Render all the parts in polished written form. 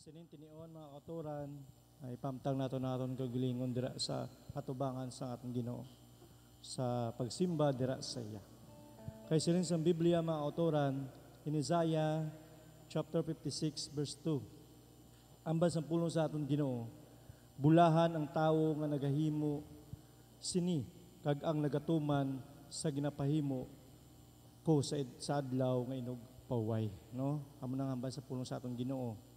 Sining tinion mga kauturan ay pamtang naton kagalingon dira sa atubangan sa atong Ginoo sa pagsimba dira sa iya. Kay sining sa Biblia mga kauturan in Isaiah chapter 56 verse 2. Ambas ang pulong sa atong Ginoo, bulahan ang tawo nga nagahimo sini kag ang nagatuman sa ginapahimo ko sa adlaw nga inog paway, no? Amo nang ambas sa pulong sa atong Ginoo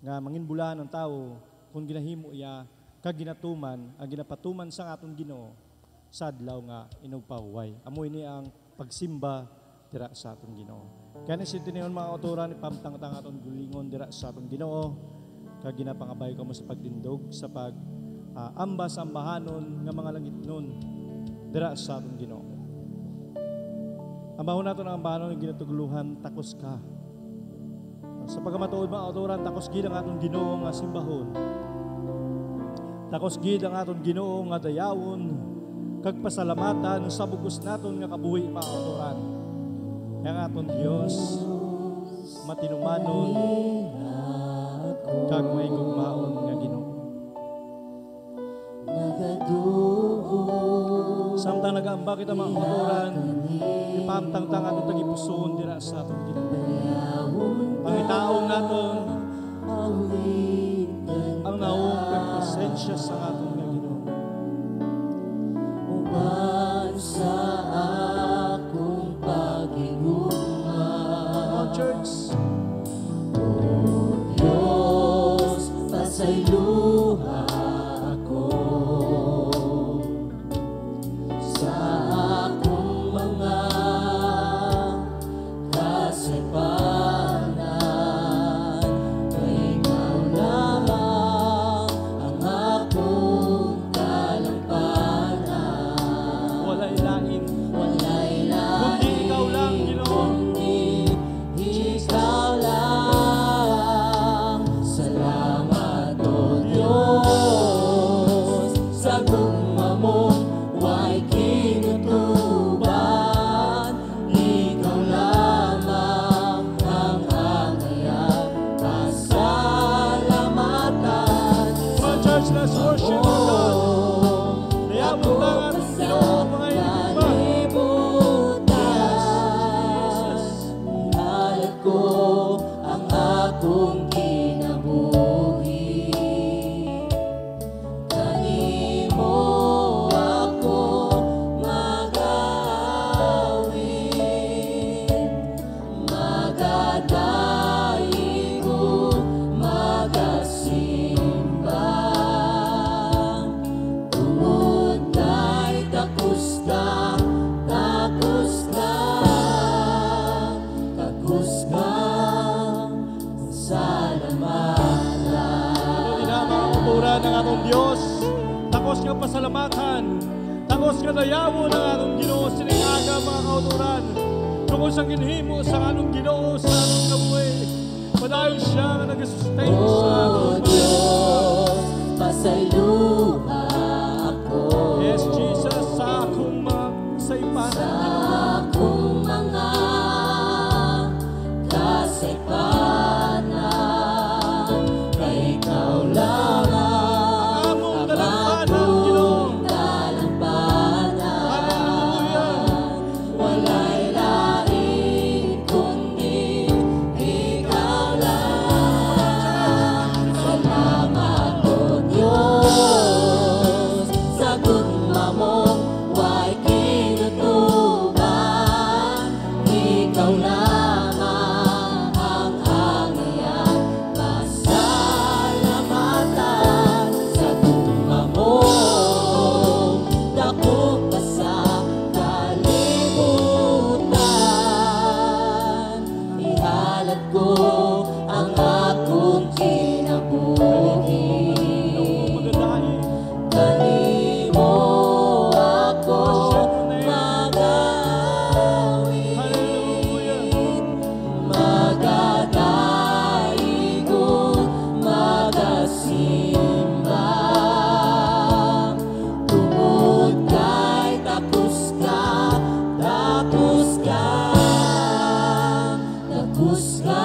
nga manginbulahan ang tao kung ginahimo iya kag ginatuman ang ginapatuman sa aton Ginoo sa adlaw nga inugpaway. Amo ini ang pagsimba dira sa aton Ginoo. Kani si tiniyon mga kauturan ipamtang-tang aton gulingon dira sa aton Ginoo kag ginapangabay kamo sa pagtindog sa pag ambas ambahanon nga mga langit nun dira sa aton Ginoo. Ambahon naton ang ambahanon nga ginatuguluhan takos ka. Sa pagkamatuod mga kauturan, takos gid ang atong Ginoo nga simbahon. Takos gid ang atong Ginoo nga dayawon kag pasalamatan sa bugos naton nga kabuhi mga kauturan. Ang atong Dios matinumanon kag maigugmaon nga Ginoo. Samtang nag-aamba kita mga kauturan, ipamtang-tang atong tagipusoon dira sa atong Ginoo. Pangitaong naton ang naong presensya sa aton nga Ginoo. Uban sa akong pagigugma, O church, O Diyos, pasayluha ako sa akong mga kasipanan. let's worship God. Nayabot lang ating Ginoo mga Jesus, ihalat ko ang akong kinabuhi. Kanimo ako mag-awit, magadayo, magasimba. Tungod kay takos ka, takos ka, takos ka, salamatan. Ito ng atong Diyos, takos ka pasalamatan, takos ka dayawon ng atong Ginoo siningaga mga kauturan. Tungkol sa ginhimo sa atong Ginoo sa atong kabuhi, padayon siya na nag-sustain sa atong Diyos, pasayluha ako. Yes, Jesus, sa akong mga saypan Sa akong mga kasipanan, kay ikaw lamang ang among ang dalampanan, Ginoo. akong dalampanan. Wala'y lain kundi ikaw lang. Salamat o Diyos, sa gugma mong way kinutuban. Ikaw lamang ang angyan, pasalamatan. Sa gugma mong dako pa sa kalibutan. Ihalat ko ang akong kinabuhi. Magadahi. Kanimo ako mag-awit, Hallelujah. magadayo, magasimba. Tungod kay takos ka, takos ka, takos ka,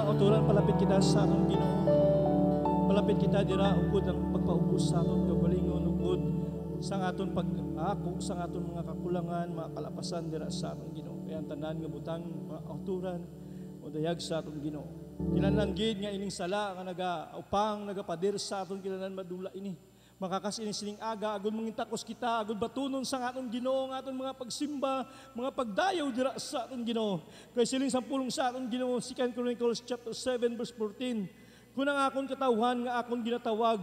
uturan, palapit kita sa atong Ginoo. Palapit kita dira ugod ang pagpaubos sa aton kagalingon, ugod sa aton pag-ako sa aton mga kakulangan, mga kalapasan dira sa atong Ginoo. Kaya ang tanan nga butang mga uturan o dayag sa atong Ginoo. Kinahanglan gid nga ining sala nga nagaupang nagapader sa aton kinahanglan madula ini. Makakas ini sining aga agud mangintakos kita agud batunon sa aton Ginoo nga aton mga pagsimba, mga pagdayaw dira sa aton Ginoo. Kay siling sampulong sa aton Ginoo, 2 Chronicles chapter 7 verse 14. Kung ang akon katawhan nga akon ginatawag,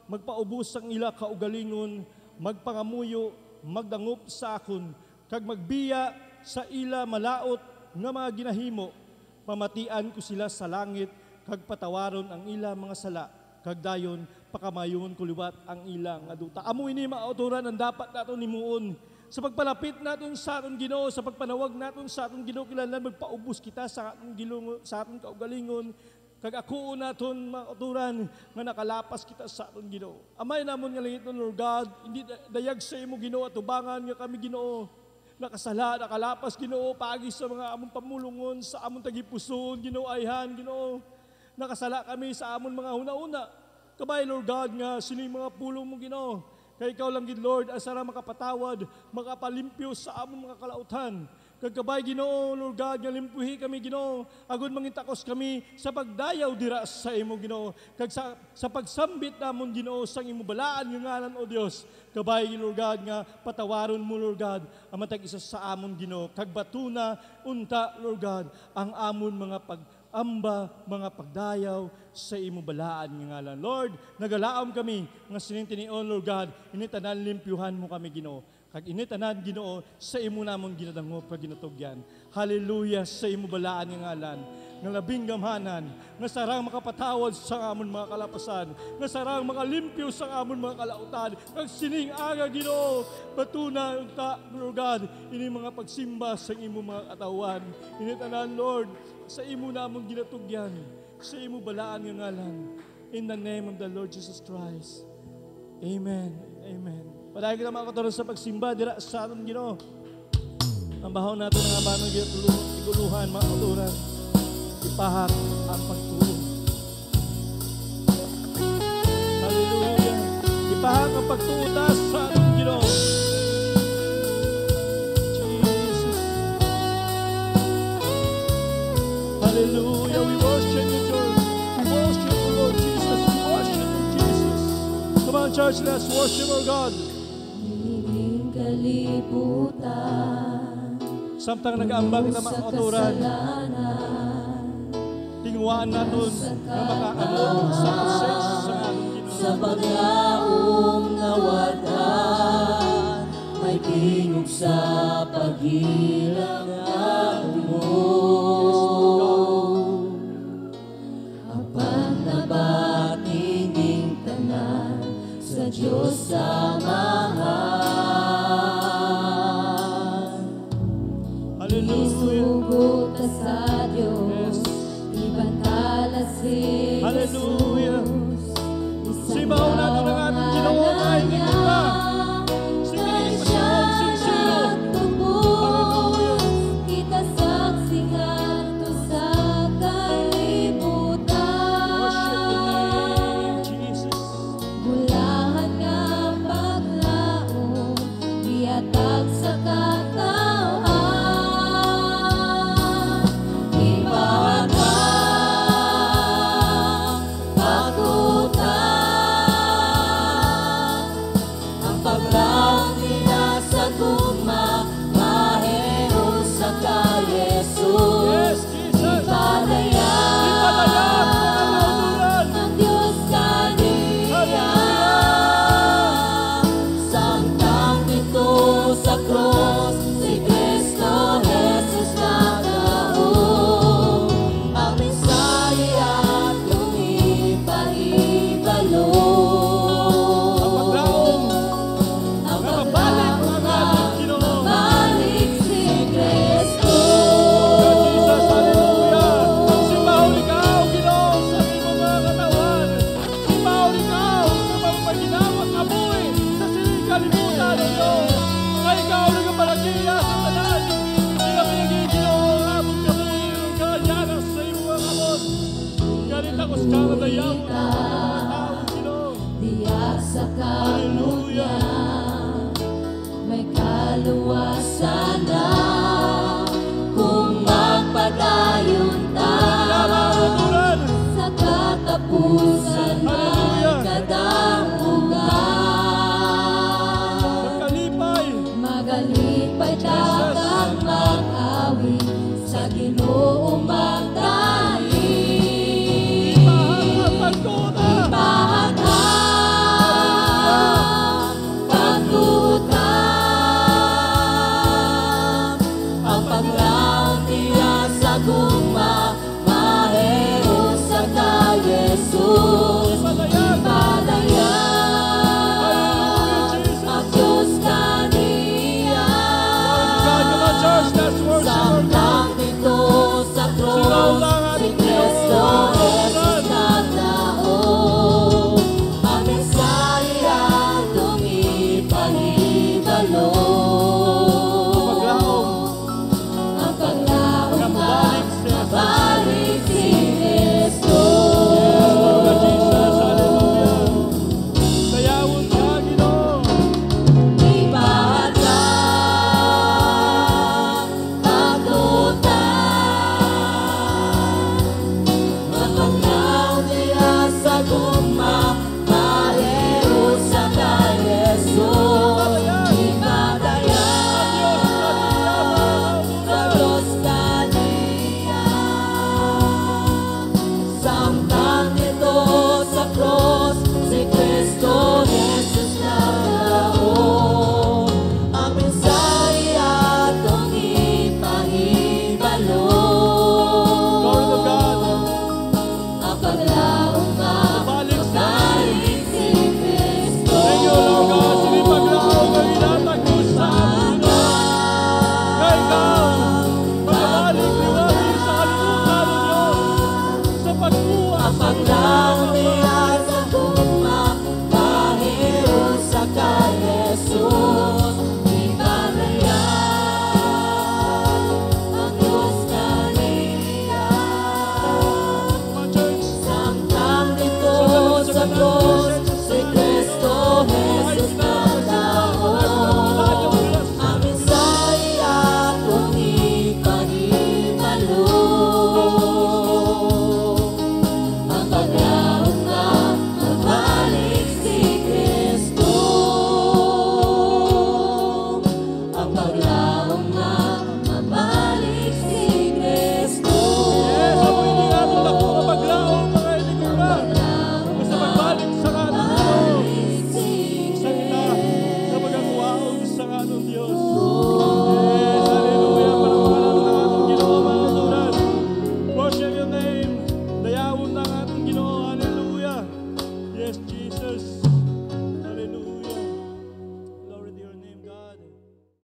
magpaubos ang ila kaugalingon, magpangamuyo, magdangop sa akon, kag magbiya sa ila malaot nga mga ginahimo, pamatian ko sila sa langit, kag patawaron ang ila mga sala, kag dayon pakamayon kuliwat ang ilang aduta. Amo ini mauturan ang dapat naton nimuon sa pagpalapit naton sa aton Ginoo, sa pagpanawag naton sa aton Ginoo, kinahanglan magpaubos kita sa aton Ginoo, sa aton kaugalingon, kag ako naton mauturan nga nakalapas kita sa aton Ginoo. Amay namon nga langit nun, Lord God, hindi dayag sa imo Ginoo at tubangan nga kami Ginoo. Nakasala, nakalapas Ginoo, pagi sa mga among pamulungon, sa among tagipuson, Ginoo ayhan, Ginoo. Nakasala kami sa amon mga una-una. Kabay, Lord God, nga sino yung mga pulong mo, Ginoo. Kaya ikaw lang, Lord, asara makapatawad, makapalimpyo sa among mga kalautan. Kagkabay, Ginoo, Lord God, nga limpuhi kami, Ginoo. Agud mangintakos kami sa pagdayaw dira sa imo, Ginoo. Kag sa pagsambit namon, Ginoo, sa imo balaan yung ngalan, O Dios. Kabay, Lord God, nga patawaron mo, Lord God, ang matag isa sa amon, Ginoo. Kag batuna, unta, Lord God, ang amon mga amba, mga pagdayaw sa imo balaan nga ngalan. Lord, nagalaom kami nga sinintinion, Lord God, initanan limpyuhan mo kami, Ginoo. Kag initanan, Ginoo, sa imo namon ginadangop kag ginatugyan. Hallelujah sa imo balaan nga ngalan. Nga labing gamhanan, nga sarang makapatawad sa amon mga kalapasan, nga sarang makalimpyo sa amon mga kalautan, kag sining aga, Ginoo, batuna unta, Lord God, ini mga pagsimba sa imo mga katawan. Initanan, Lord, sa imo namon ginatugyan, sa imo balaan nga ngalan. In the name of the Lord Jesus Christ. Amen. Amen. Padayon kita mga katuron sa pagsimba dira sa aton Ginoo. Ang bahaw natin nga banon iguluhan mga katuron. Ipahak ang pagtuo. Hallelujah. Ipahak ang pagtuo sa aton Ginoo. Hallelujah, we worship you, Lord. We worship you, Lord Jesus. We worship you, Jesus. Come on, church, let's worship our God. Hinging kalibutan, Samtang nag-aambang kita mga kauturan, tingwaan natin na makaamon sa proses sa ating Ginoo. sa paglaong nawadan, may tingog sa paghirap ng buhok. Apan nabatinging tanan sa Diyos samahan. Hallelujah. Isugot na sa Diyos, ibantala si Hallelujah. Jesus. Sibaw natin ang ating Ginoo na hindi kita. Singin pa siya, sinsino. Hallelujah. Kita saksihan to sa kalibutan. Jesus. Bulahan nga paglaong, iatag sa katawhan. Ipahagam pakutan, ang paglaong nila sa gugma, mahero sa ka Jesus. Yes, Jesus. Ipadayan Ipadayan ang kauturan. ng Diyos kaniya. Samtang dito sa krus, si Kristo Jesus naglaom. Ang mensahe at lumipahibalo. Ang paglaong Ang nakabalik ang ating Ginoo. balik si Kristo. Jesus, hallelujah. Simbahon ikaw, Ginoo, sa imong mga katawan. Simbahon ikaw sa mga paginawa kabuhi sa sining kalibutan, Ginoo. Kay ikaw nagapalagiya sa tanan. Hindi kami naging Ginoo ang among kabuhi, Lord God, yanas sa imong mga kamot. Kalagayan mo ang mga taong Ginoo. Diyak sa kamulya, may kaluwasan na kung magpadayon Pinapauturan. sa katapusan ng Hallelujah. kadampugan. Magkalipay. Magalipay dagang mag-awi sa Ginoo magdali. Ipahan ang pagtuta. Ipahaghang pagtutam, ang paglaon niya sa guma, mahero sa ka Jesus. Ipadayan ang Diyos kaniya. God, come on, church. Let's worship our God. Samtang dito sa krus, si Kristo Jesus nagdaog. Ang Mesaya lumipahibalo.